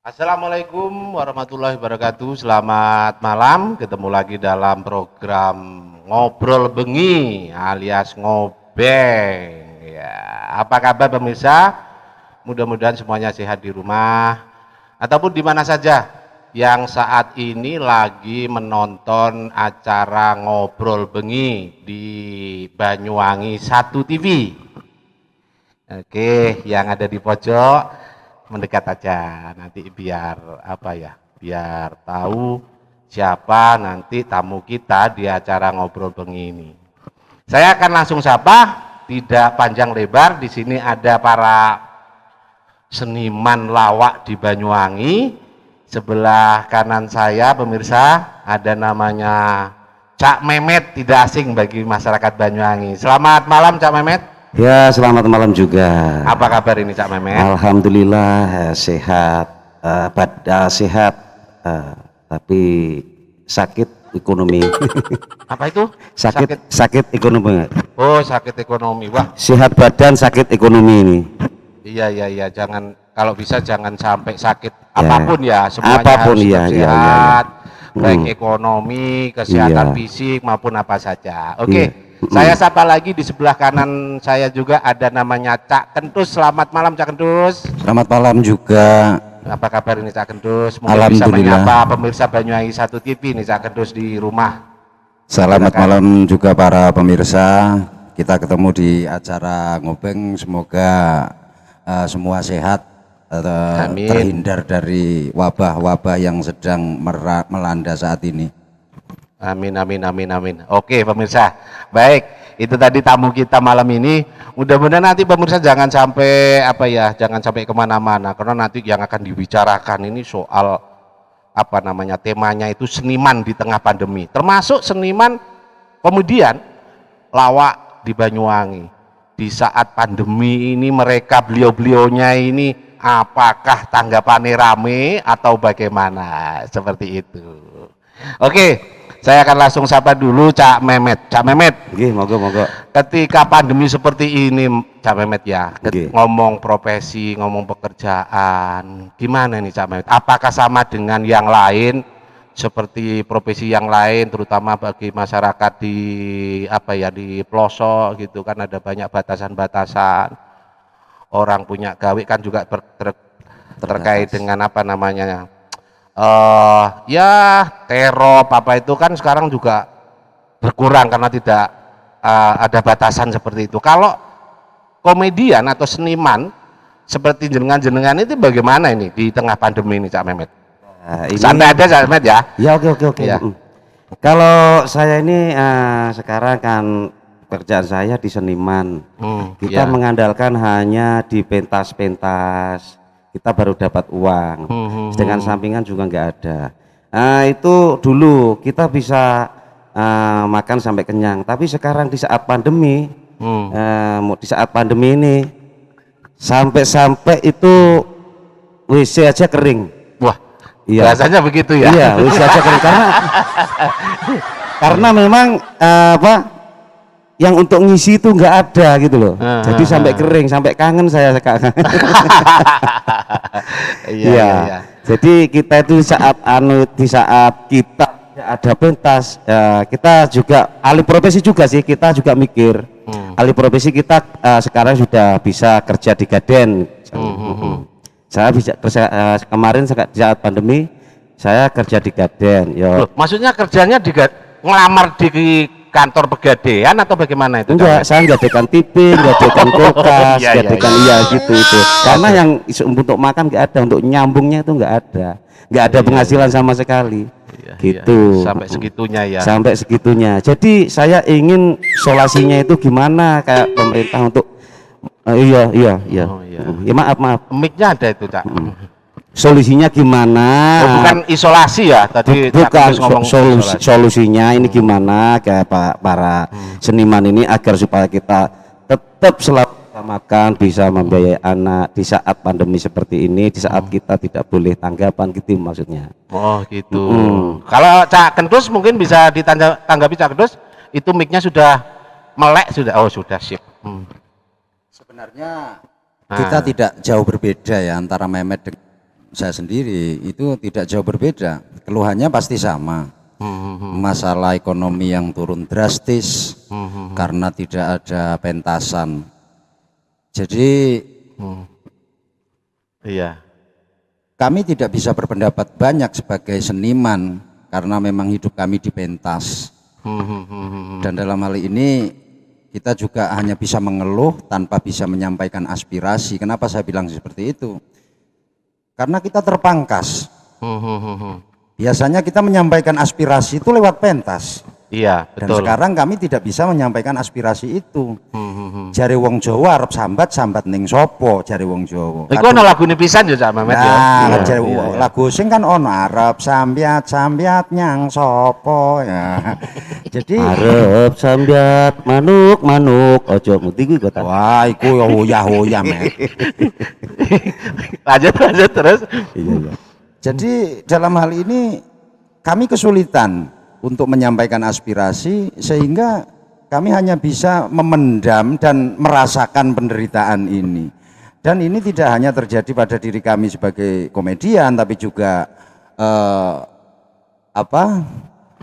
Assalamualaikum warahmatullahi wabarakatuh. Selamat malam. Ketemu lagi dalam program Ngobrol Bengi alias Ngobeng. Ya, apa kabar pemirsa? Mudah-mudahan semuanya sehat di rumah ataupun di mana saja yang saat ini lagi menonton acara Ngobrol Bengi di Banyuwangi 1 TV. Oke, yang ada di pojok mendekat aja nanti biar apa ya, biar tahu siapa nanti tamu kita di acara Ngobrol Bengi ini. Saya akan langsung sapa, tidak panjang lebar. Di sini ada para seniman lawak di Banyuwangi. Sebelah kanan saya pemirsa ada namanya Cak Memet, tidak asing bagi masyarakat Banyuwangi. Selamat malam Cak Memet. Ya, selamat malam juga. Apa kabar ini Cak Memet? Alhamdulillah sehat, sehat, tapi sakit ekonomi. Apa itu? Sakit ekonomi. Oh, sakit ekonomi. Wah, Sehat badan, sakit ekonomi ini. iya. Jangan, kalau bisa jangan sampai sakit Ya. apapun ya. Semuanya Apapun, harus iya, tetap iya. sehat, baik Hmm. ekonomi, kesehatan Iya. fisik maupun apa saja. Oke, Iya. saya sapa lagi di sebelah kanan saya juga ada namanya Cak Kentus. Selamat malam Cak Kentus. Selamat malam juga. Apa kabar ini Cak Kentus? Mungkin bisa Alhamdulillah. menyapa pemirsa Banyuwangi 1 TV nih Cak Kentus di rumah. Selamat Silakan. malam juga para pemirsa. Kita ketemu di acara Ngobeng. Semoga semua sehat, Amin. terhindar dari wabah-wabah yang sedang melanda saat ini. Amin. Oke pemirsa, baik, itu tadi tamu kita malam ini. Mudah-mudahan nanti pemirsa jangan sampai apa ya, jangan sampai kemana-mana karena nanti yang akan dibicarakan ini soal apa namanya, temanya itu seniman di tengah pandemi, termasuk seniman komedian lawak di Banyuwangi di saat pandemi ini. Mereka beliau-beliaunya ini apakah tanggapannya rame atau bagaimana, seperti itu. Oke, saya akan langsung sapa dulu Cak Memet. Cak Memet, Oke, moga. ketika pandemi seperti ini Cak Memet ya, Oke. ngomong profesi, ngomong pekerjaan, gimana nih Cak Memet? Apakah sama dengan yang lain, seperti profesi yang lain, terutama bagi masyarakat di apa ya, di pelosok gitu kan, ada banyak batasan-batasan. Orang punya gawe kan juga terkait dengan apa namanya, ya teror apa itu kan sekarang juga berkurang karena tidak ada batasan seperti itu. Kalau komedian atau seniman seperti jenengan-jenengan itu bagaimana ini di tengah pandemi ini Cak Memet? Nah, ini Santai aja Cak Memet ya. ya, oke. Iya. Kalau saya ini sekarang kan pekerjaan saya di seniman. Kita Iya. mengandalkan hanya di pentas-pentas. Kita baru dapat uang. Sedangkan sampingan juga nggak ada. Itu dulu kita bisa makan sampai kenyang. Tapi sekarang di saat pandemi, di saat pandemi ini sampai itu WC aja kering. Wah, Iya. biasanya begitu ya. Iya, WC aja kering karena memang apa yang untuk ngisi itu nggak ada gitu loh. Jadi sampai kering, sampai kangen saya sekarang. Iya. Jadi kita itu di saat kita ada pentas, kita juga alih profesi juga sih, kita juga mikir. Alih profesi kita sekarang sudah bisa kerja di Gaden. Saya bisa kerja kemarin saat pandemi saya kerja di Gaden. Loh, maksudnya kerjanya ngelamar di kantor pegadaian atau bagaimana itu? Enggak, saya gadekan TV, gadekan kulkas, Iya. gadekan gitu itu. Karena yang untuk makan nggak ada, untuk nyambungnya itu nggak ada penghasilan sama sekali. Gitu. Sampai segitunya ya. Sampai segitunya. Jadi saya ingin solusinya itu gimana kayak pemerintah untuk iya. Oh, iya. Ya maaf. Mic-nya ada itu Cak. Solusinya gimana? Oh, bukan isolasi ya tadi Cak Bukan Kus ngomong isolasi. solusinya ini gimana kayak para seniman ini agar supaya kita tetap selalu bisa makan, bisa membiayai anak di saat pandemi seperti ini, di saat kita tidak boleh tanggapan gitu maksudnya. Oh gitu. Kalau Cak Kentus mungkin bisa ditanggapi Cak Kentus, itu mic-nya sudah melek sudah. Oh sudah sip. Sebenarnya kita tidak jauh berbeda ya antara Mehmet dengan saya sendiri itu tidak jauh berbeda. Keluhannya pasti sama. Masalah ekonomi yang turun drastis karena tidak ada pentasan. Jadi Iya. kami tidak bisa berpendapat banyak sebagai seniman karena memang hidup kami di pentas. Dan dalam hal ini kita juga hanya bisa mengeluh tanpa bisa menyampaikan aspirasi. Kenapa saya bilang seperti itu? Karena kita terpangkas. Biasanya kita menyampaikan aspirasi itu lewat pentas. Iya, Dan betul. sekarang kami tidak bisa menyampaikan aspirasi itu. Jare wong Jawa arep sambat ning sopo jare wong Jawa. Iku ono lagune pisan ya Cak Mehmet ya. Nah, Iya, jare iya, iya. lagu sing kan ono arep sambiat nyang sopo ya. Jadi Arep sambiat manuk ojo muti kuwi kota. wah iku ya hoya-hoya Met. Lanjut terus. Iya iya. Jadi dalam hal ini kami kesulitan untuk menyampaikan aspirasi sehingga kami hanya bisa memendam dan merasakan penderitaan ini. Dan ini tidak hanya terjadi pada diri kami sebagai komedian, tapi juga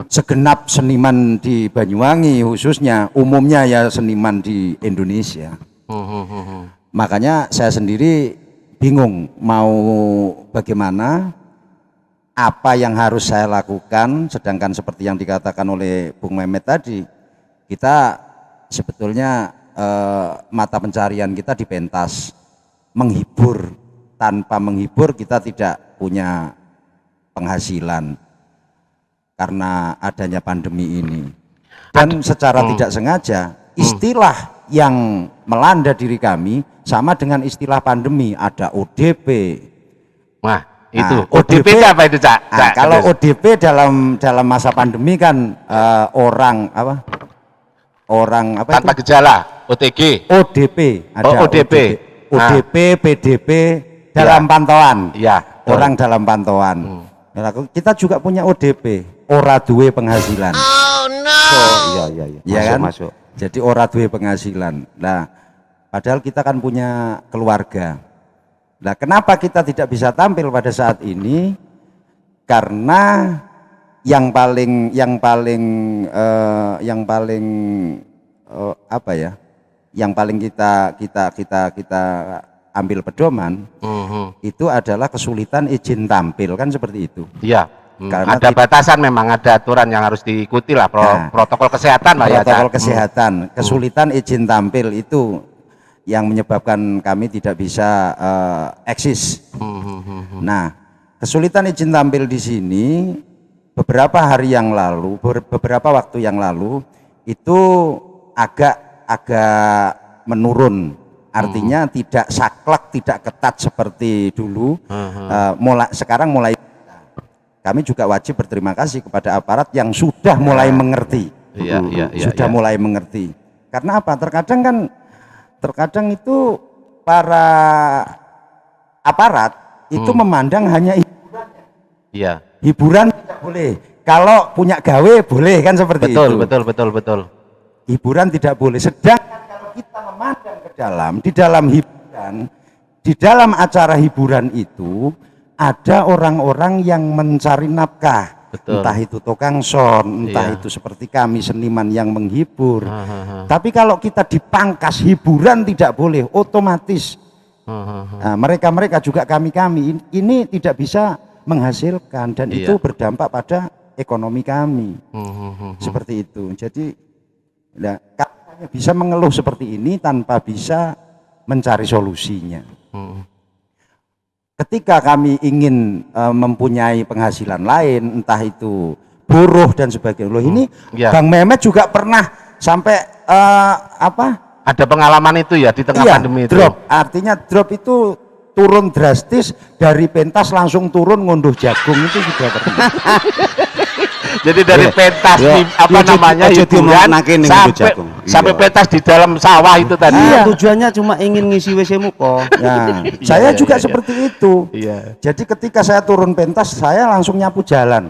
segenap seniman di Banyuwangi, khususnya umumnya ya seniman di Indonesia. Makanya saya sendiri bingung mau bagaimana, apa yang harus saya lakukan, sedangkan seperti yang dikatakan oleh Bung Mehmet tadi, kita sebetulnya mata pencarian kita di pentas, menghibur. Tanpa menghibur kita tidak punya penghasilan karena adanya pandemi ini. Dan secara tidak sengaja istilah yang melanda diri kami sama dengan istilah pandemi, ada ODP. Wah, itu Nah, ODP itu apa itu Cak? Nah, Cak, kalau terus. ODP dalam masa pandemi kan orang Tanpa itu? gejala, OTG. ODP ada Oh, ODP. ODP, PDP dalam pantauan. Iya. Orang dalam pantauan. Nah, kita juga punya ODP, ora duwe penghasilan. Iya iya iya. Iya kan? Masuk. Jadi ora duwe penghasilan. Nah, padahal kita kan punya keluarga. Nah, kenapa kita tidak bisa tampil pada saat ini? Karena yang paling yang paling kita ambil pedoman itu adalah kesulitan izin tampil, kan seperti itu. Iya. Karena Ada batasan, memang ada aturan yang harus diikuti lah, Nah, protokol kesehatan lah ya. protokol Cak. kesehatan, kesulitan izin tampil itu yang menyebabkan kami tidak bisa eksis. Nah, kesulitan izin tampil di sini beberapa waktu yang lalu itu agak menurun. Artinya tidak saklek, tidak ketat seperti dulu. Sekarang mulai kami juga wajib berterima kasih kepada aparat yang sudah mulai mengerti. Iya, Sudah mulai mengerti. Karena apa? Terkadang itu para aparat itu memandang hanya Iya. hiburan tidak boleh. Kalau punya gawe boleh, kan seperti itu. Betul. Hiburan tidak boleh. Sedangkan kalau kita memandang ke dalam, di dalam hiburan, di dalam acara hiburan itu ada orang-orang yang mencari nafkah. Betul. Entah itu tukang son, entah Iya. itu seperti kami seniman yang menghibur. Tapi kalau kita dipangkas hiburan tidak boleh, otomatis mereka juga kami ini tidak bisa menghasilkan, dan Iya. itu berdampak pada ekonomi kami. Seperti itu. Jadi kami hanya bisa mengeluh seperti ini tanpa bisa mencari solusinya. Ketika kami ingin mempunyai penghasilan lain, entah itu buruh dan sebagainya. Loh, ini Iya. Bang Mehmet juga pernah sampai Ada pengalaman itu ya di tengah pandemi itu. drop. Artinya drop itu turun drastis, dari pentas langsung turun ngunduh jagung, itu sudah pernah. Jadi dari pentas Ya, di apa ya, namanya jadi hiburan diomongake ning sampai jagung. sampai Iya. pentas di dalam sawah itu tadi. Iya, tujuannya cuma ingin ngisi WC muka. Nah, saya juga seperti itu. Iya. Jadi ketika saya turun pentas, saya langsung nyapu jalan,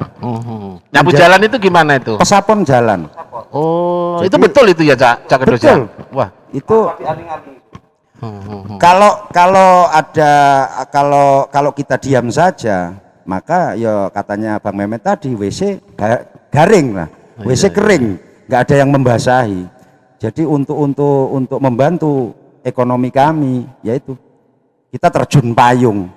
Nyapu jalan itu gimana itu? pesapon jalan. Oh, Jadi- itu betul itu ya Cak Kedus ya? Betul. Wah, Itu Kalau kita diam saja, maka ya katanya Bang Mehmet tadi, WC garing lah, WC kering, nggak ada yang membasahi. Jadi untuk membantu ekonomi kami, yaitu kita terjun payung.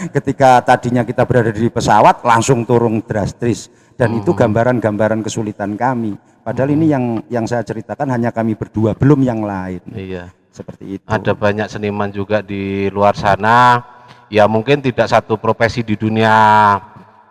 Ketika tadinya kita berada di pesawat langsung turun drastis, dan itu gambaran-gambaran kesulitan kami. Padahal ini yang saya ceritakan hanya kami berdua, belum yang lain. Iya. Seperti itu. Ada banyak seniman juga di luar sana, ya mungkin tidak satu profesi di dunia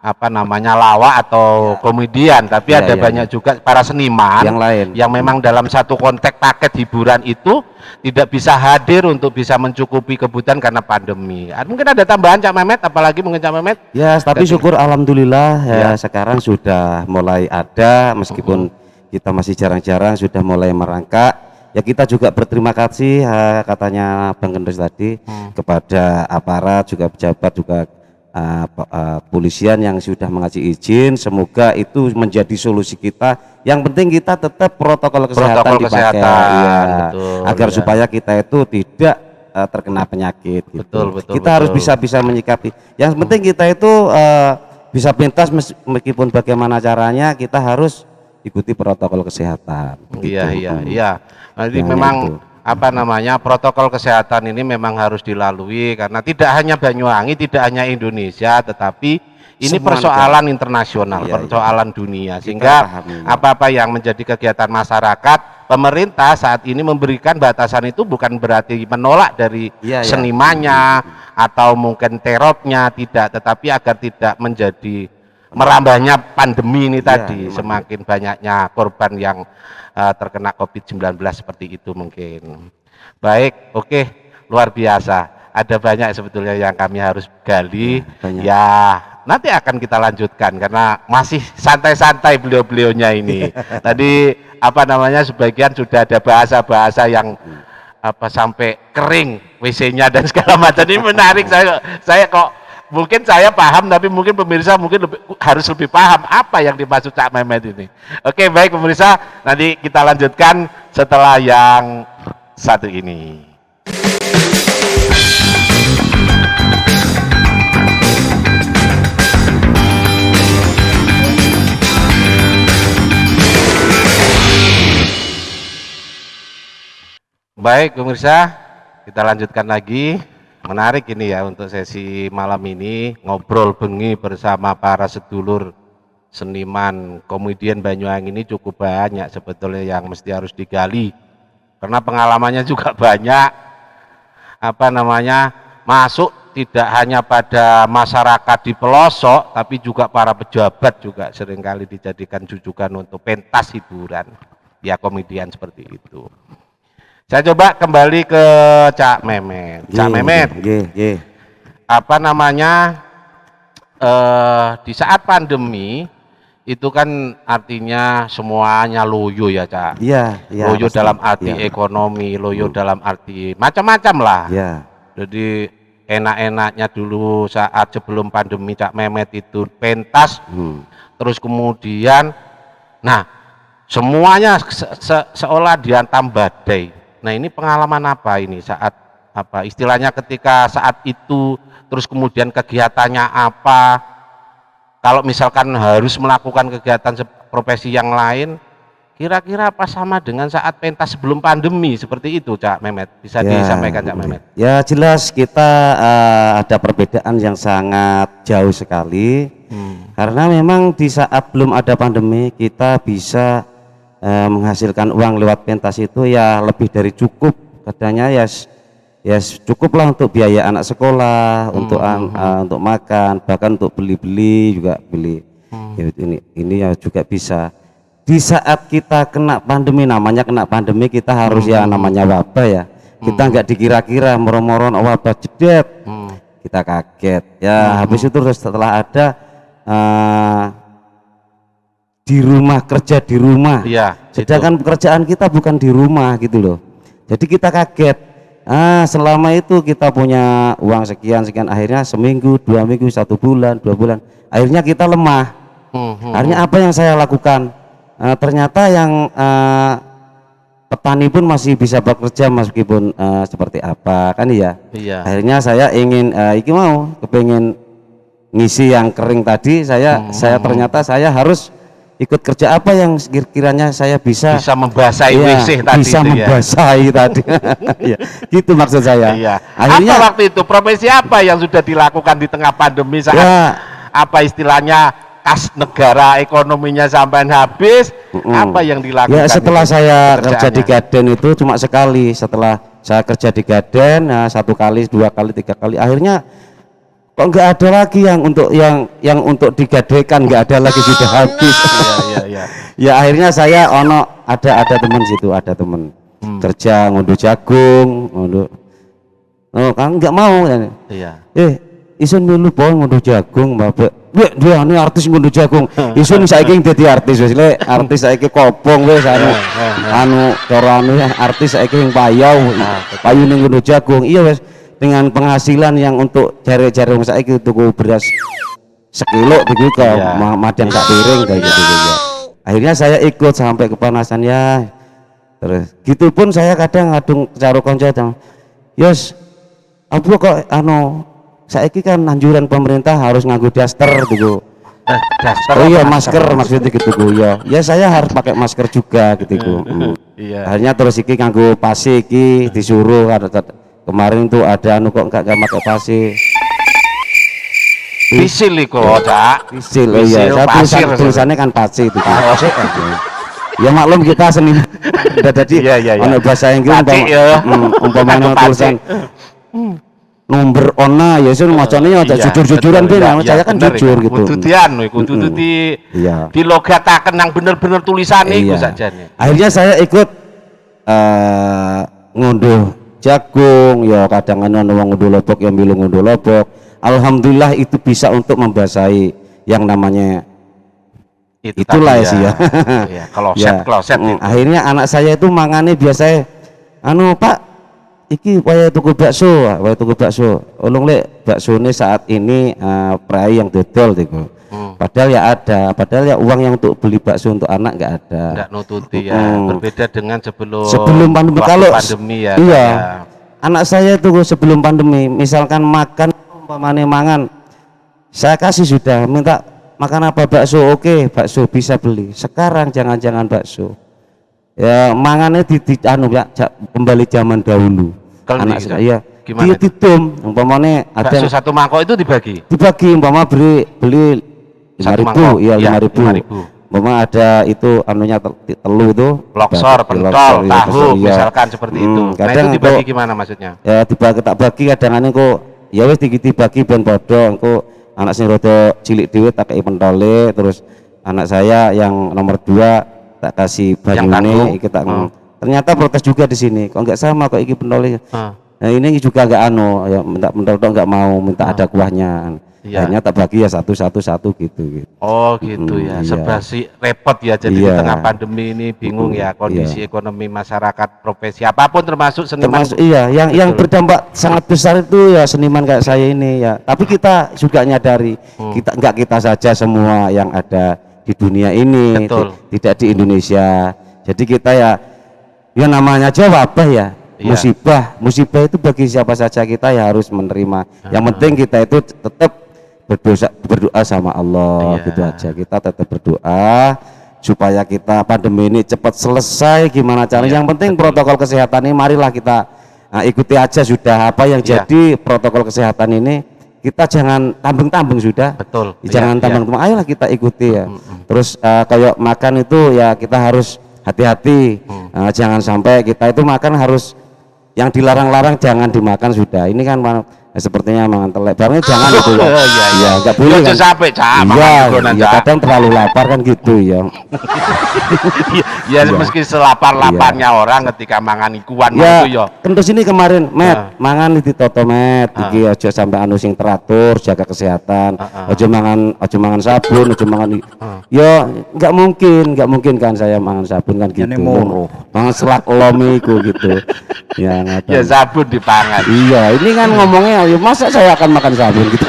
apa namanya lawak atau komedian, tapi ada banyak juga para seniman yang lain yang memang dalam satu konteks paket hiburan itu tidak bisa hadir untuk bisa mencukupi kebutuhan karena pandemi. Mungkin ada tambahan Cak Mehmet, apalagi mungkin Cak Mehmet? Ya, tapi syukur alhamdulillah ya sekarang sudah mulai ada, meskipun kita masih jarang-jarang sudah mulai merangkak. Ya kita juga berterima kasih katanya Bang Gendres tadi kepada aparat juga pejabat juga polisian yang sudah mengasih izin. Semoga itu menjadi solusi kita. Yang penting kita tetap protokol kesehatan dipakai agar supaya kita itu tidak terkena penyakit gitu. Kita harus bisa menyikapi. Yang penting kita itu bisa pentas meskipun bagaimana caranya, kita harus ikuti protokol kesehatan. Iya. Nanti memang apa namanya protokol kesehatan ini memang harus dilalui karena tidak hanya Banyuwangi, tidak hanya Indonesia, tetapi ini semua persoalan negara internasional, persoalan dunia. Sehingga apa-apa yang menjadi kegiatan masyarakat, pemerintah saat ini memberikan batasan itu bukan berarti menolak dari senimannya atau mungkin terornya, tidak, tetapi agar tidak menjadi merambahnya pandemi ini tadi, semakin banyaknya korban yang terkena COVID-19 seperti itu mungkin. Baik, oke, luar biasa. Ada banyak sebetulnya yang kami harus gali. Nanti akan kita lanjutkan karena masih santai-santai beliau-beliaunya ini. Tadi apa namanya sebagian sudah ada bahasa-bahasa yang apa sampai kering WC-nya dan segala macam. Ini menarik, saya kok mungkin saya paham, tapi mungkin pemirsa mungkin harus lebih paham apa yang dimaksud Cak Mehmet ini. Oke, baik pemirsa, nanti kita lanjutkan setelah yang satu ini. Baik pemirsa, kita lanjutkan lagi. Menarik ini ya untuk sesi malam ini, ngobrol bengi bersama para sedulur seniman komedian Banyuwangi ini cukup banyak sebetulnya yang mesti harus digali karena pengalamannya juga banyak apa namanya masuk tidak hanya pada masyarakat di pelosok, tapi juga para pejabat juga seringkali dijadikan jujukan untuk pentas hiburan ya, komedian seperti itu. Saya coba kembali ke Cak Mehmet. Cak Mehmet, apa namanya di saat pandemi itu kan artinya semuanya loyo ya Cak. Loyo pasti, dalam arti ekonomi, loyo dalam arti macam-macam lah. Jadi enak-enaknya dulu saat sebelum pandemi Cak Mehmet itu pentas, terus kemudian, nah semuanya seolah dihantam badai. Nah ini pengalaman apa ini saat apa istilahnya ketika saat itu, terus kemudian kegiatannya apa, kalau misalkan harus melakukan kegiatan profesi yang lain, kira-kira apa sama dengan saat pentas sebelum pandemi seperti itu Cak Mehmet, bisa disampaikan Cak Mehmet? Ya jelas kita ada perbedaan yang sangat jauh sekali, karena memang di saat belum ada pandemi kita bisa menghasilkan uang lewat pentas itu ya lebih dari cukup, katanya ya cukuplah untuk biaya anak sekolah, untuk makan, bahkan untuk beli juga ya, ini ya juga bisa. Di saat kita kena pandemi, namanya kena pandemi kita harus ya namanya wabah ya, kita nggak dikira-kira moro-moro wabah jedet, kita kaget ya. Habis itu setelah ada di rumah, kerja di rumah, sedangkan pekerjaan kita bukan di rumah gitu loh, jadi kita kaget. Selama itu kita punya uang sekian, akhirnya seminggu, 2 minggu, 1 bulan, 2 bulan, akhirnya kita lemah. Akhirnya apa yang saya lakukan? Ternyata yang petani pun masih bisa bekerja meskipun seperti apa kan ya. Iya. Akhirnya saya ingin iki mau kepengen ngisi yang kering tadi, saya ternyata saya harus ikut kerja apa yang kiranya saya bisa membasahi iya, WC tadi bisa itu ya. membasahi tadi. Ya, gitu maksud saya. Iya. Akhirnya Apa waktu itu profesi apa yang sudah dilakukan di tengah pandemi saat ya, apa istilahnya kas negara ekonominya sampai habis, apa yang dilakukan? ya setelah itu, saya kerja pekerjaannya? di Gaden itu cuma sekali. Setelah saya kerja di Gaden, nah, 1 kali, 2 kali, 3 kali, akhirnya kok nggak ada lagi yang untuk digadekan, nggak ada lagi, sudah habis. Iya. Ya akhirnya saya ada teman situ, ada teman kerja ngunduh jagung, kan nggak mau ya. Iya. Isun milu poe ngunduh jagung, Mbak. Dia ini artis ngunduh jagung. Isun saiki dadi artis wis le, artis saiki kopong wis anu cara anu artis saiki yang payau ning ngunduh jagung. Iya wis, dengan penghasilan yang untuk jare-jare wong saiki tuku beras sekilo begitu kok madang sak piring kayak gitu ya. Akhirnya saya ikut sampai kepanasan ya. Terus gitu pun saya kadang ngadung karo kanca, "Yos, apa kok anu saiki kan anjuran pemerintah harus nganggo daster gitu." Daster. Oh iya, masker maksudnya gitu ya. Ya saya harus pakai masker juga gitu. Iya. Akhirnya terus iki nganggo pasi iki disuruh kemarin tuh ada anu kok enggak pakai pasi. Bisil iku, Cak. Bisil, oh iya. Saya tulisannya kan pasi itu. Ya maklum kita seni. Udah tadi ono bahasa Inggris umpamanya tulisan nomor ona ya sing macane ya jujur-jujuran ben saya kan jujur gitu. Kudu kudu di logataken nang bener-bener tulisane iku sakjane. Akhirnya saya ikut ngunduh jagung ya, kadang ana wong ngunduh lobok ya milu ngunduh lobok. Alhamdulillah itu bisa untuk membasahi yang namanya itulah sih ya. Iya, kloset itu. Akhirnya anak saya itu mangane biasa anu Pak iki waya tuku bakso, ulung lek baksone saat ini prai yang dodol gitu. Padahal ya ada, padahal ya uang yang untuk beli bakso untuk anak nggak ada. Nggak nututi ya, berbeda dengan sebelum pandemi. Kalau pandemi ya. Iya, anak saya tuh sebelum pandemi, misalkan makan umpamane mangan, saya kasih sudah, minta makan apa bakso, oke bakso bisa beli. Sekarang jangan-jangan bakso. Ya mangannya anu ya kembali zaman dahulu. Anak saya dia ditum umpamane ada bakso 1 mangkok itu dibagi umpama beli 5.000 ya 5.000. Umpama ada itu anunya telu itu loksor, pentol, tahu misalkan seperti itu. Nah itu dibagi gimana maksudnya? Ya dibagi tak bagi kadang-kadang kok ya wis dibagi ben padha engko anak sing rada cilik dhewe tak kei pentole, terus anak saya yang nomor 2 tak kasih banyune iki tak ternyata protes juga di sini, kok enggak sama kok iki pentole. Nah ini juga enggak anu ya minta pentol enggak mau, minta ada kuahnya. Akhirnya tak bagi ya satu gitu. Oh gitu ya, serba sih repot ya jadi di tengah pandemi ini bingung ya kondisi ekonomi masyarakat profesi apapun termasuk seniman. Yang berdampak sangat besar itu ya seniman kayak saya ini ya. Tapi kita juga nyadari kita saja semua yang ada di dunia ini, tidak di Indonesia. Jadi kita ya namanya aja wabah ya. Musibah itu bagi siapa saja kita ya harus menerima. Yang penting kita itu tetap berdoa sama Allah gitu aja. Kita tetap berdoa supaya kita pandemi ini cepat selesai gimana caranya. Yang penting protokol kesehatan ini marilah kita ikuti aja sudah apa yang jadi protokol kesehatan ini. Kita jangan tambeng-tambeng sudah. Jangan tambeng-tambeng. Ayolah kita ikuti ya. Terus kayak makan itu ya kita harus hati-hati. Jangan sampai kita itu makan harus yang dilarang-larang jangan dimakan sudah. Ini kan sepertinya mangan telek barangnya jangan gitu ya. Iya, enggak boleh kan. Sampai Iya, kadang terlalu lapar kan gitu ya. Ya meski selapar-laparnya orang ketika mangan ikuan itu ya. Kentus ini kemarin, mangan di toto met, iki aja sampai anu sing teratur, jaga kesehatan. Aja mangan sabun, aja mangan. Ya enggak mungkin kan saya mangan sabun kan gitu. Mangan selak lomi iku gitu. Ya sabun dipangan. Iya, ini kan ngomongnya ya masa saya akan makan sabun gitu.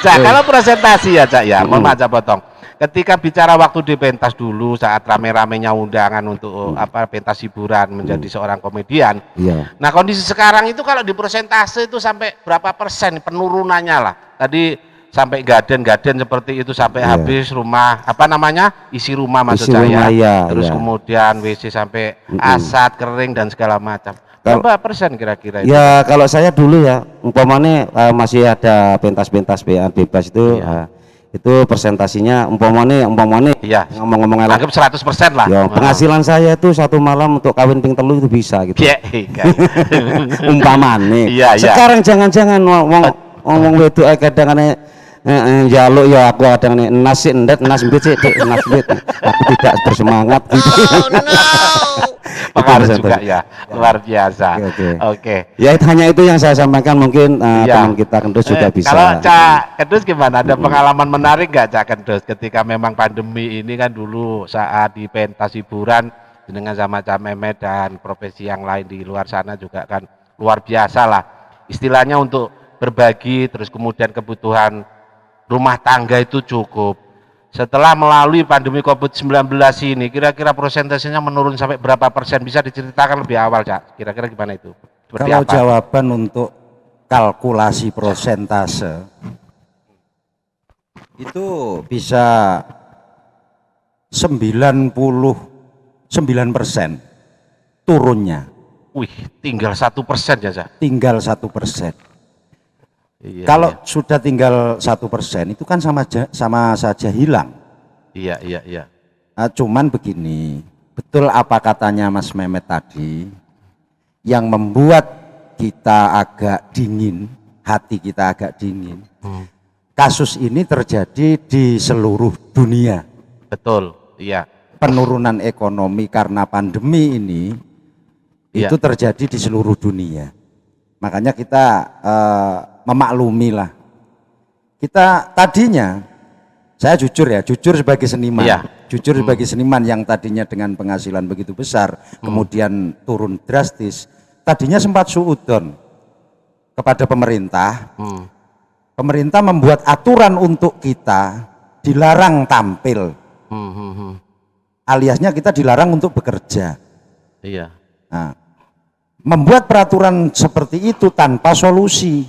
Cak, kalau presentasi ya Cak ya, mohon maaf potong. ketika bicara waktu di pentas dulu saat rame-ramenya undangan untuk pentas hiburan menjadi seorang komedian. Iya. Nah, kondisi sekarang itu kalau di persentase itu sampai berapa persen penurunannya lah. Tadi sampai gaden-gaden seperti itu sampai habis rumah isi rumah maksud Isi saya. rumah, iya, Terus iya. kemudian WC sampai asat, kering dan segala macam. Berapa persen kira-kira itu? Ya kalau saya dulu ya umpamanya masih ada pentas-pentas bebas itu itu presentasinya umpamanya Iya. ngomong-ngomong elok, Anggap 100% lah. ya penghasilan saya itu satu malam untuk kawin ping telu itu bisa gitu. Iya, Umpamanya. Iya, iya. Sekarang jangan-jangan ngomong wedok kadang jaluk ya aku kadang enas sih endet enas mbit sih enas mbit aku tidak bersemangat gitu. Pengaruh juga ya, luar biasa. Oke. Ya hanya itu yang saya sampaikan, mungkin teman kita Kendus juga bisa. Kalau Cak Kendus gimana? Ada pengalaman menarik nggak Cak Kendus ketika memang pandemi ini kan dulu saat di pentas hiburan dengan sama Cak Mehmet dan profesi yang lain di luar sana juga kan luar biasa lah. Istilahnya untuk berbagi terus kemudian kebutuhan rumah tangga itu cukup. Setelah melalui pandemi COVID-19 ini, kira-kira persentasenya menurun sampai berapa persen? Bisa diceritakan lebih awal, Cak? Kira-kira gimana itu? Seperti Kalau apa? jawaban untuk kalkulasi prosentase itu bisa 99% turunnya. Wih, tinggal 1% ya, Cak? Tinggal 1%. Iya, Kalau sudah tinggal 1% itu kan sama saja hilang. iya. Nah, cuman begini, betul apa katanya Mas Mehmet tadi, yang membuat kita agak dingin, hati kita agak dingin. Kasus ini terjadi di seluruh dunia. Betul, iya. Penurunan ekonomi karena pandemi ini itu terjadi di seluruh dunia. Makanya kita memaklumi lah. Kita tadinya, saya jujur sebagai seniman, jujur sebagai seniman yang tadinya dengan penghasilan begitu besar, kemudian turun drastis. Tadinya sempat suudon kepada pemerintah. Pemerintah membuat aturan untuk kita dilarang tampil, aliasnya kita dilarang untuk bekerja. Iya. Nah, membuat peraturan seperti itu tanpa solusi,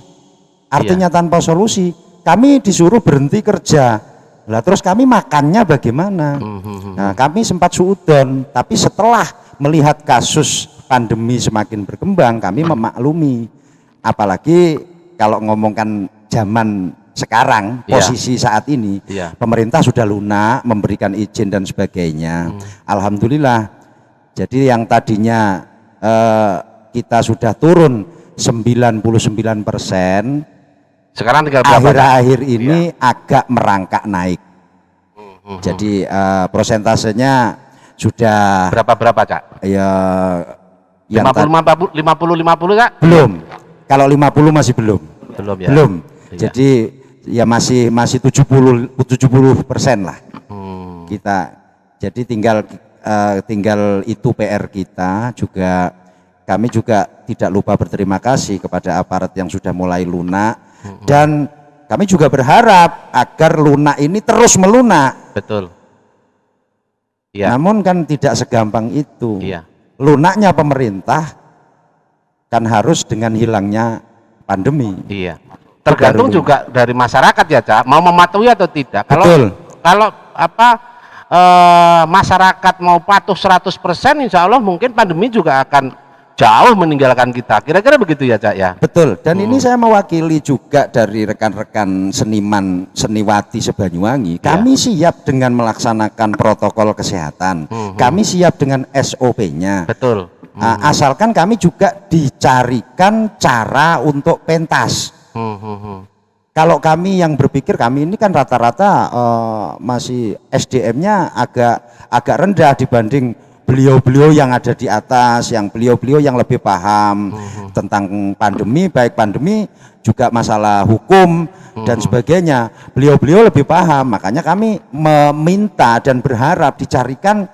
artinya tanpa solusi, kami disuruh berhenti kerja. Lah terus kami makannya bagaimana? Nah, kami sempat suudon, tapi setelah melihat kasus pandemi semakin berkembang, kami memaklumi. Apalagi kalau ngomongkan zaman sekarang, posisi saat ini, pemerintah sudah lunak memberikan izin dan sebagainya. Alhamdulillah. Jadi yang tadinya kita sudah turun 99%, sekarang tinggal berapa? akhir-akhir ini agak merangkak naik. Jadi prosentasenya sudah Berapa, Cak? ya 50 Cak? belum. Kalau 50 masih belum. Belum ya. Belum. Iya. Jadi ya masih 70% lah. Kita jadi tinggal itu PR kita juga. Kami juga tidak lupa berterima kasih kepada aparat yang sudah mulai lunak, dan kami juga berharap agar lunak ini terus melunak. Betul. Iya. Namun kan tidak segampang itu. Iya. Lunaknya pemerintah kan harus dengan hilangnya pandemi. Iya. Tergantung Baru. juga dari masyarakat ya, Cak, mau mematuhi atau tidak. Betul. Kalau masyarakat mau patuh 100%, insya Allah mungkin pandemi juga akan jauh meninggalkan kita. Kira-kira begitu ya, Cak ya? Betul. Dan ini saya mewakili juga dari rekan-rekan seniman seniwati Sebanyuwangi. Kami siap dengan melaksanakan protokol kesehatan. Kami siap dengan SOP-nya. Betul. Asalkan kami juga dicarikan cara untuk pentas. Kalau kami yang berpikir, kami ini kan rata-rata masih SDM-nya agak rendah dibanding beliau-beliau yang ada di atas, yang beliau-beliau yang lebih paham tentang pandemi, baik pandemi juga masalah hukum dan sebagainya. Beliau-beliau lebih paham, makanya kami meminta dan berharap dicarikan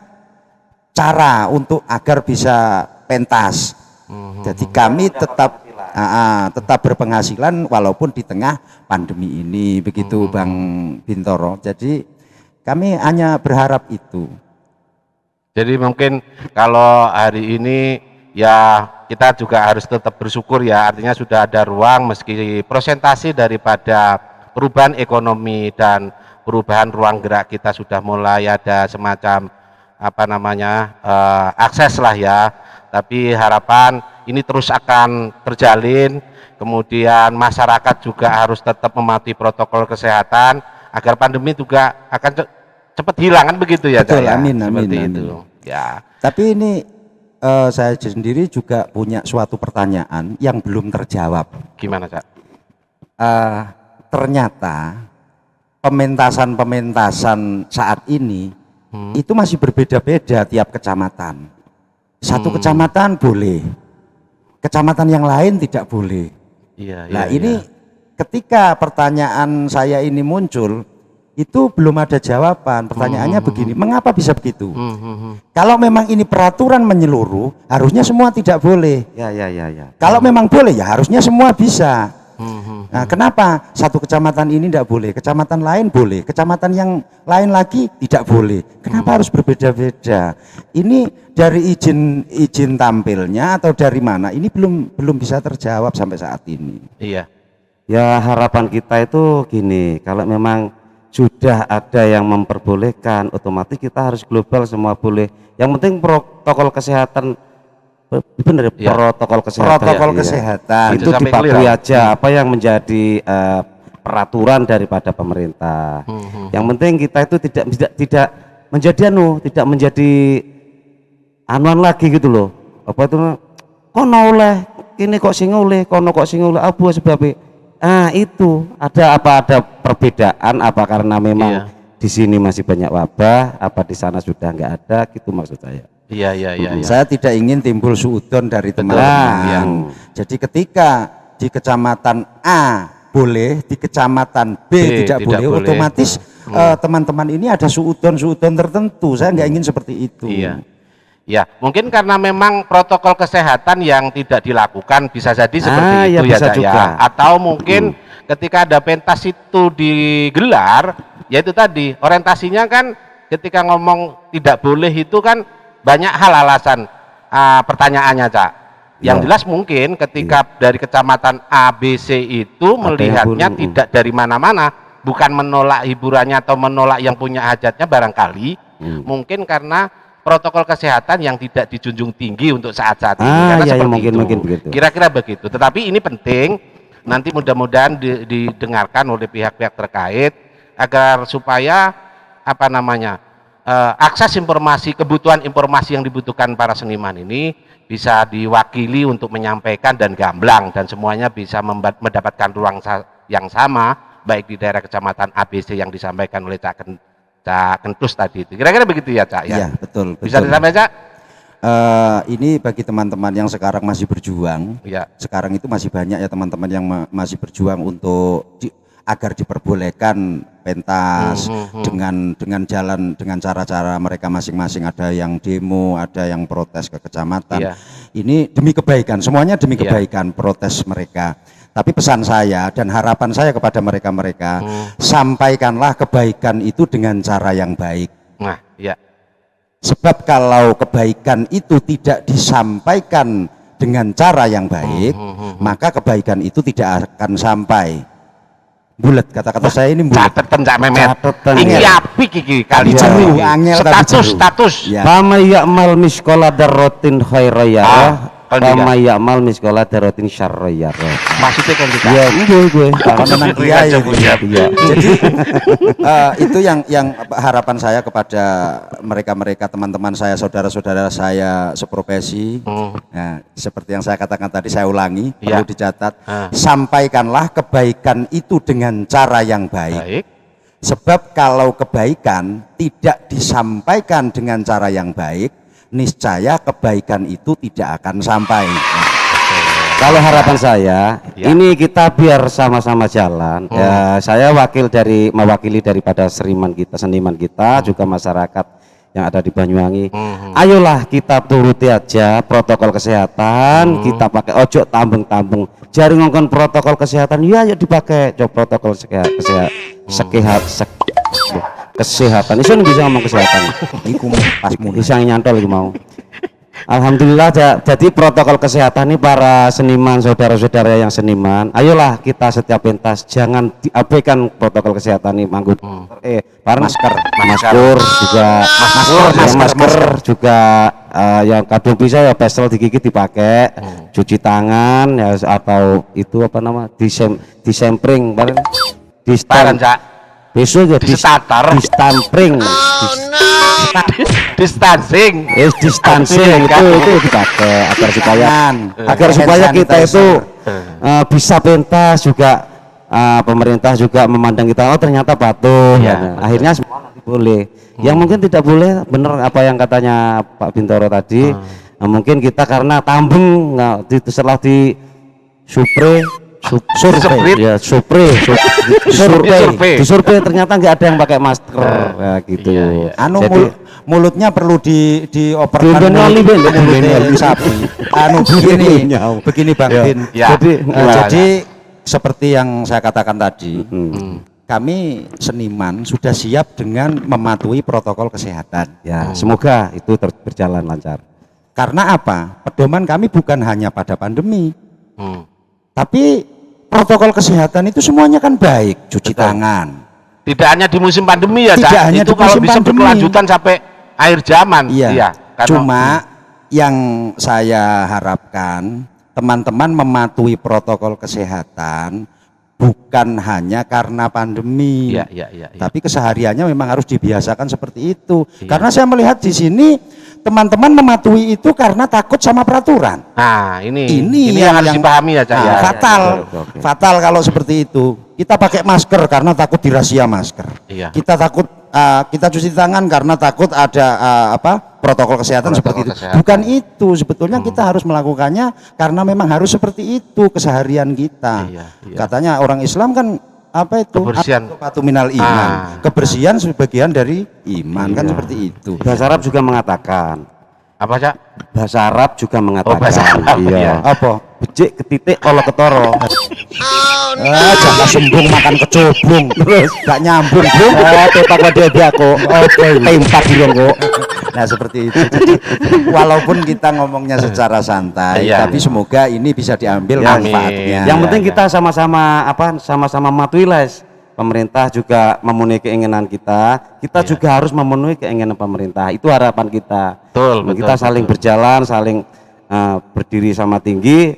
cara untuk agar bisa pentas. Jadi kami tetap berpenghasilan walaupun di tengah pandemi ini, begitu Bang Bintoro. Jadi Kami hanya berharap itu. Jadi mungkin kalau hari ini ya kita juga harus tetap bersyukur ya, artinya sudah ada ruang meski presentasi daripada perubahan ekonomi dan perubahan ruang gerak kita sudah mulai ada semacam apa namanya akses lah ya, tapi harapan ini terus akan terjalin, kemudian masyarakat juga harus tetap mematuhi protokol kesehatan agar pandemi juga akan cepat hilang kan begitu ya. Betul, Cak, ya? amin, Seperti amin, itu amin. ya. Tapi ini saya sendiri juga punya suatu pertanyaan yang belum terjawab. Gimana Cak? Ternyata pementasan saat ini itu masih berbeda-beda tiap kecamatan. Satu kecamatan boleh, kecamatan yang lain tidak boleh. Iya, Nah iya, ini iya. ketika pertanyaan saya ini muncul, itu belum ada jawaban. Pertanyaannya begini, mengapa bisa begitu? Kalau memang ini peraturan menyeluruh, harusnya semua tidak boleh. Ya, ya, ya, ya. Kalau memang boleh ya harusnya semua bisa. Nah, kenapa satu kecamatan ini tidak boleh, kecamatan lain boleh, kecamatan yang lain lagi tidak boleh? Kenapa harus berbeda-beda? Ini dari izin tampilnya atau dari mana? Ini belum bisa terjawab sampai saat ini. Iya. Ya harapan kita itu gini, kalau memang sudah ada yang memperbolehkan, otomatis kita harus global semua boleh. Yang penting protokol kesehatan, benar Ya. protokol kesehatan. Protokol ya. kesehatan. Itu Sampai dipatuhi clear. aja apa yang menjadi peraturan daripada pemerintah. Yang penting kita itu tidak menjadi tidak menjadi anuan lagi gitu loh. Apa itu kono oleh ini kok sing oleh, kono kok sing oleh apa sebabnya? Itu ada perbedaan apa karena memang Iya. di sini masih banyak wabah, apa di sana sudah nggak ada, gitu maksud saya. Iya, iya, iya, iya. Saya tidak ingin timbul suudon dari Betul, teman-teman. iya. Jadi ketika di kecamatan A boleh, di kecamatan B tidak boleh, otomatis teman-teman ini ada suudon tertentu. Saya nggak ingin seperti itu. Iya. Ya, mungkin karena memang protokol kesehatan yang tidak dilakukan bisa jadi seperti ya itu ya, bisa Cak, juga. ya. Atau mungkin ketika ada pentas itu digelar, ya itu tadi orientasinya kan ketika ngomong tidak boleh itu kan banyak hal alasan pertanyaannya, Cak. Yang Ya. jelas mungkin ketika dari kecamatan A, B, C itu yang melihatnya boleh, tidak dari mana-mana, bukan menolak hiburannya atau menolak yang punya hajatnya barangkali, mungkin karena protokol kesehatan yang tidak dijunjung tinggi untuk saat-saat ini, karena iya, seperti mungkin itu. begitu. Kira-kira begitu. Tetapi ini penting, nanti mudah-mudahan didengarkan oleh pihak-pihak terkait agar supaya apa namanya akses informasi, kebutuhan informasi yang dibutuhkan para seniman ini bisa diwakili untuk menyampaikan dan gamblang dan semuanya bisa mendapatkan ruang yang sama, baik di daerah kecamatan ABC yang disampaikan oleh Cak Kentus tadi itu. Kira-kira begitu ya, Cak ya? Iya, betul. Bisa disampaikan, Cak? Ini bagi teman-teman yang sekarang masih berjuang. Ya. Sekarang itu masih banyak ya teman-teman yang masih berjuang untuk agar diperbolehkan pentas dengan jalan dengan cara-cara mereka masing-masing. Ada yang demo, ada yang protes ke kecamatan. Iya. Ini demi kebaikan, semuanya demi kebaikan protes mereka. Tapi pesan saya dan harapan saya kepada mereka-mereka, sampaikanlah kebaikan itu dengan cara yang baik. Nah, ya. Sebab kalau kebaikan itu tidak disampaikan dengan cara yang baik, maka kebaikan itu tidak akan sampai. Bulat, kata-kata saya ini bulat. Catetan Cak Memet. Catetan, Iki ya. apik iki kali Iya. jeru. Angel tapi jeru. Status. Ya. Fama ya'mal miskola darrotin khairayarah, kan fama ya'mal miskola darrotin syarrayarah. Maksudnya kan kita. Ya, gue. Menang dia ya. Iya. Jadi itu yang harapan saya kepada mereka-mereka teman-teman saya, saudara-saudara saya seprofesi. Nah, seperti yang saya katakan tadi saya ulangi, Ya. perlu dicatat. Sampaikanlah kebaikan itu dengan cara yang baik. Baik. Sebab kalau kebaikan tidak disampaikan dengan cara yang baik, niscaya kebaikan itu tidak akan sampai. Kalau harapan saya, Ya. ini kita biar sama-sama jalan. Ya, saya mewakili daripada seniman kita, juga masyarakat yang ada di Banyuwangi. Ayolah kita turuti aja protokol kesehatan, kita pakai ojo tambeng-tambeng. Jari ngongkon protokol kesehatan, ya yuk dipakai. Coba protokol kesehatan, kesehatan. Isun bisa ngomong kesehatan. Iku pas muni. Bisa nyantol iki mau. Alhamdulillah jadi protokol kesehatan ini para seniman, saudara-saudara yang seniman, ayolah kita setiap pentas jangan diabaikan protokol kesehatan ini, manggut masker juga masker juga yang kadung bisa ya pastel digigit dipakai, cuci tangan ya atau itu apa nama disempring bareng besok ya distampring distancing distancing itu dipakai agar supaya kita itu bisa pentas juga, pemerintah juga memandang kita oh ternyata patuh ya. Akhirnya semua nanti boleh. Yang mungkin tidak boleh bener apa yang katanya Pak Bintoro tadi, mungkin kita karena tambeng setelah di survei ternyata nggak ada yang pakai masker gitu. Jadi, mulutnya perlu dioperkan sapi. Begini Bang Din. Jadi seperti yang saya katakan tadi, kami seniman sudah siap dengan mematuhi protokol kesehatan. Ya, semoga itu berjalan lancar. Karena apa? Pedoman kami bukan hanya pada pandemi, tapi protokol kesehatan itu semuanya kan baik, cuci tangan. Tidak hanya di musim pandemi ya, tidak hanya itu di kalau musim bisa pandemi. berkelanjutan sampai akhir zaman. Iya. Cuma yang saya harapkan teman-teman mematuhi protokol kesehatan bukan hanya karena pandemi, tapi kesehariannya memang harus dibiasakan seperti itu. Karena saya melihat di sini teman-teman mematuhi itu karena takut sama peraturan. Nah, ini yang harus dipahami ya, Cak. Fatal kalau seperti itu. Kita pakai masker karena takut dirazia masker. Kita takut kita cuci tangan karena takut ada protokol kesehatan seperti itu. Bukan itu, sebetulnya kita harus melakukannya karena memang harus seperti itu keseharian kita. Katanya orang Islam kan apa itu? Kebersihan. Minal iman. Kebersihan sebagian dari iman kan seperti itu. Bahasa Arab juga mengatakan. Apa, Cak? Bahasa Arab juga mengatakan. Bahasa Arab, Apa? Becik ketitik kalau ketoro. Jangan sembung makan kecoblong. Terus gak nyambung, Bro. Tepak wadah aku. Tempak bilang kok. Nah, seperti itu. Jadi, walaupun kita ngomongnya secara santai, tapi semoga ini bisa diambil manfaatnya. Yang penting kita sama-sama mematuhi les. Pemerintah juga memenuhi keinginan kita juga harus memenuhi keinginan pemerintah. Itu harapan kita. Betul, kita saling berjalan, saling berdiri sama tinggi,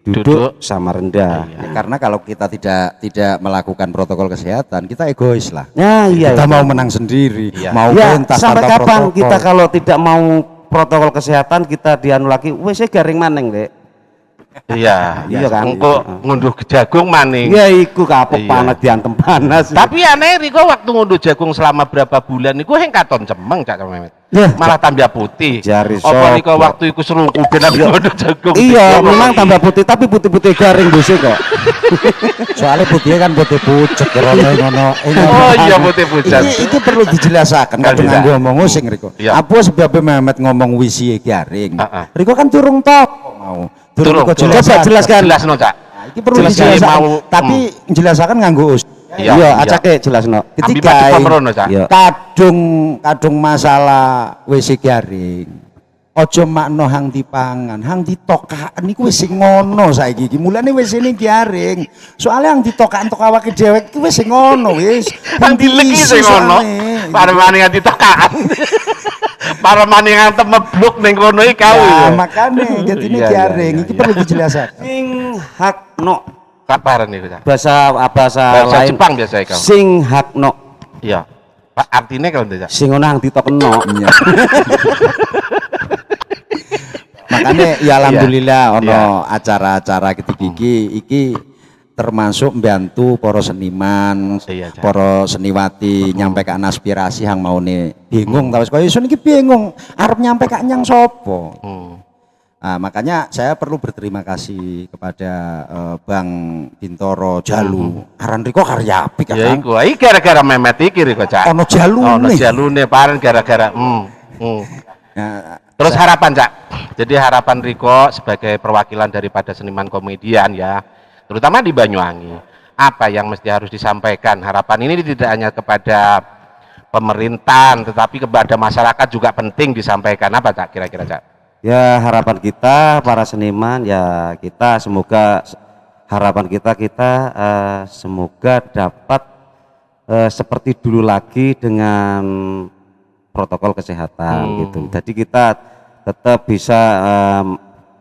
duduk sama rendah. Karena kalau kita tidak melakukan protokol kesehatan, kita egois lah. Kita mau menang sendiri, mau pentas sampai tanpa kapan protokol. kita kalau tidak mau protokol kesehatan kita dianu lagi, wes garing maneng dek. Iya kan. Engko ngunduh jagung maning. Iya, iku kapok panas diantem panas. Tapi aneh Riko waktu ngunduh jagung selama berapa bulan niku heng katon cemeng Cak Mehmet. Malah tambah putih. Apa Riko waktu iku serungku ben ngunduh jagung. Iya, memang tambah putih tapi putih-putih garing bose kok. Soalnya putihnya kan putih pucet ngono. Oh iya putih pucet. Iki perlu dijelaskan kadang nganggo ngomong sing Riko. Apa sebabnya Mehmet ngomong wisi garing? Riko kan durung tok mau. Coba jelaskan. Jelasno, Cak. Iki perlu dijelaskan. Tapi jelaskan nganggo us. Iya, acake jelasno. Ketika kadung masalah WC garing. Aja makno hang dipangan, hang ditokaken iku wis sing ngono saiki iki. Mulane WC-ne garing. Soale hang ditokaken tok awake dhewe iki wis sing ngono wis. Hang dileki sing ngono. Paremane hang ditokaken. Paremane hang temebluk ning kono iki kau. Makane jadine garing iki perlu dijelaskan. Sing hakno kaparan niku, Cak. Bahasa lain Jepang biasa kau. Sing hakno. Iya. Pak artinya kalau Cak. Sing ngono hang ditokno. Makanya ya alhamdulillah ono acara-acara iki termasuk membantu para seniman, para seniwati nyampaikan aspirasi yang mau nih bingung tapi kaya isun iki bingung arep nyampaikan nyang sapa. Nah, makanya saya perlu berterima kasih kepada Bang Bintoro Jalu. Aran riko karya apik ya iku. Iki gara-gara Mehmet iki riko, Cak. Ono jalune paren gara-gara Terus harapan, Cak. Jadi harapan Riko sebagai perwakilan daripada seniman komedian ya, terutama di Banyuwangi, apa yang mesti harus disampaikan? Harapan ini tidak hanya kepada pemerintahan, tetapi kepada masyarakat juga penting disampaikan. Apa Cak kira-kira Cak? Ya harapan kita para seniman ya kita semoga harapan kita semoga dapat seperti dulu lagi dengan protokol kesehatan gitu. Jadi kita tetap bisa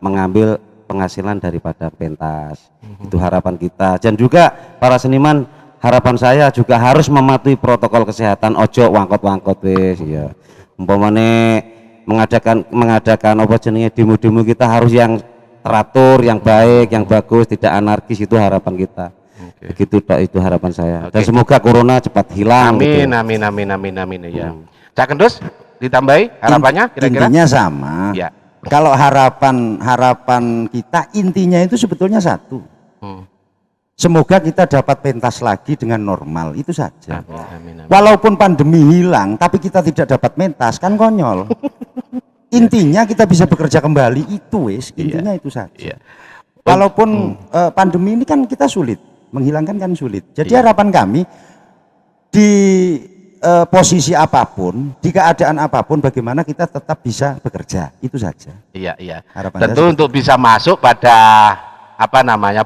mengambil penghasilan daripada pentas. Itu harapan kita. Dan juga para seniman harapan saya juga harus mematuhi protokol kesehatan, ojo wangkot-wangkot wis ya. Umpamane mengadakan apa jenenge demo-demo kita harus yang teratur, yang baik, yang bagus, tidak anarkis, itu harapan kita. Begitu Pak, itu harapan saya. Dan semoga corona cepat hilang. Amin, gitu. amin ya. Cak Kendus ditambahi harapannya kira-kira? Intinya sama. Ya. Kalau harapan kita intinya itu sebetulnya satu. Semoga kita dapat pentas lagi dengan normal, itu saja. Amin. Walaupun pandemi hilang, tapi kita tidak dapat pentas, kan konyol. Intinya kita bisa bekerja kembali, itu wis. Intinya itu saja. Iya. Walaupun pandemi ini kan kita sulit, menghilangkan kan sulit. Jadi harapan kami di posisi apapun, di keadaan apapun, bagaimana kita tetap bisa bekerja, itu saja. Iya. Harapan Tentu saya untuk bisa masuk pada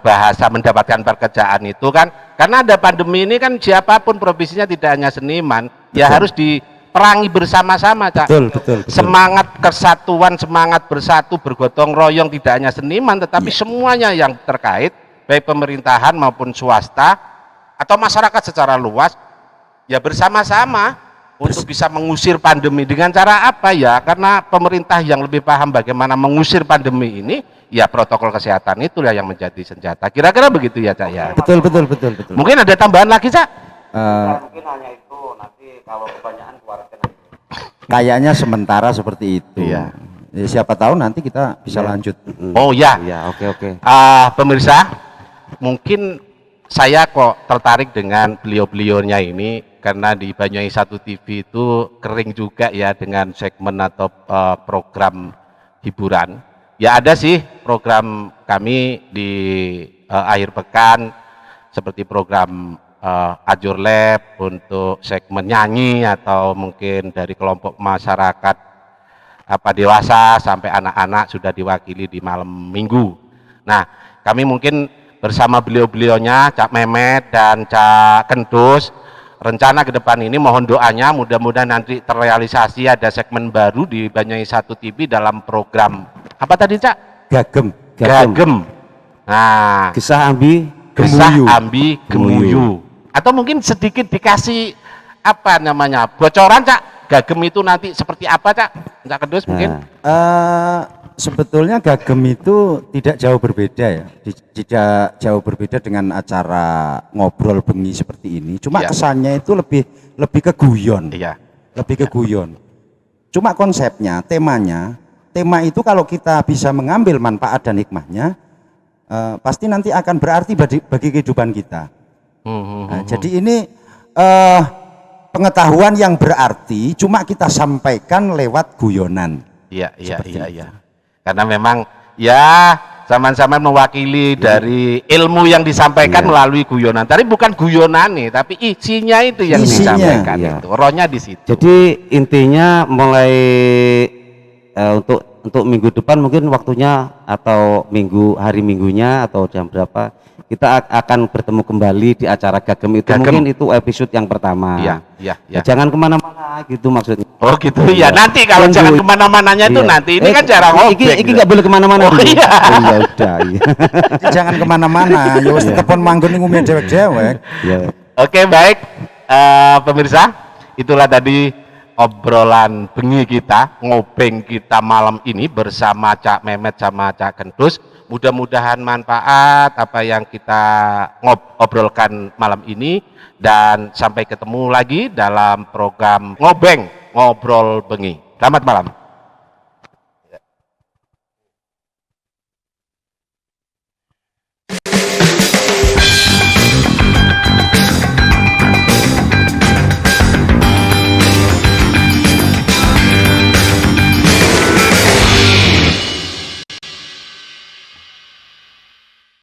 bahasa mendapatkan pekerjaan itu kan, karena ada pandemi ini kan siapapun profesinya, tidak hanya seniman, ya harus diperangi bersama-sama, Cak. Betul. Semangat kesatuan, semangat bersatu, bergotong royong, tidak hanya seniman, tetapi semuanya yang terkait, baik pemerintahan maupun swasta atau masyarakat secara luas, ya bersama-sama untuk bisa mengusir pandemi. Dengan cara apa ya? Karena pemerintah yang lebih paham bagaimana mengusir pandemi ini, ya protokol kesehatan itulah yang menjadi senjata. Kira-kira begitu ya Cak ya? Betul. Mungkin ada tambahan lagi Cak? Mungkin hanya itu, nanti kalau kebanyakan keluarga Kayaknya sementara seperti itu. Iya. Ya, siapa tahu nanti kita bisa lanjut. Oh ya. Ya, oke. Pemirsa, mungkin saya kok tertarik dengan beliau-beliaunya ini karena di Banyuwangi 1 TV itu kering juga ya dengan segmen atau program hiburan. Ya ada sih program kami di akhir pekan seperti program Ajur Lab untuk segmen nyanyi atau mungkin dari kelompok masyarakat dewasa sampai anak-anak sudah diwakili di malam minggu. Nah, kami mungkin bersama beliau-beliaunya Cak Mehmet dan Cak Kendus, rencana ke depan ini mohon doanya mudah-mudahan nanti terrealisasi ada segmen baru di Banyuwangi 1 TV dalam program apa tadi Cak? Gagem. Nah, Gesah Ambi Gemuyu. Atau mungkin sedikit dikasih bocoran Cak, Gagem itu nanti seperti apa Cak Kendus mungkin? Sebetulnya Gagem itu tidak jauh berbeda ya, tidak jauh berbeda dengan acara ngobrol bengi seperti ini. Cuma kesannya itu lebih ke guyon, lebih ke guyon. Cuma konsepnya, tema itu kalau kita bisa mengambil manfaat dan hikmahnya, pasti nanti akan berarti bagi kehidupan kita. Jadi ini pengetahuan yang berarti, cuma kita sampaikan lewat guyonan. Iya. Karena memang zaman-zaman mewakili dari ilmu yang disampaikan melalui guyonan. Tapi bukan guyonan nih, tapi isinya itu yang disampaikan itu. Rohnya di situ. Jadi intinya mulai untuk minggu depan mungkin waktunya atau hari minggunya atau jam berapa kita akan bertemu kembali di acara Gagem itu. Mungkin itu episode yang pertama. Iya. Jangan kemana-mana gitu maksudnya. Oh gitu ya. Nanti kalau jangan kemana-mananya itu nanti ini kan cara ngobek. Ini nggak boleh kemana-mana. Oh iya. Udah. Jangan kemana-mana. Ya wis telepon manggon ngomongin dewek-dewek. Oke baik, pemirsa, itulah tadi obrolan bengi kita, ngobeng kita malam ini bersama Cak Mehmet sama Cak Kendus. Mudah-mudahan manfaat apa yang kita obrolkan malam ini, dan sampai ketemu lagi dalam program Ngobeng Ngobrol Bengi. Selamat malam.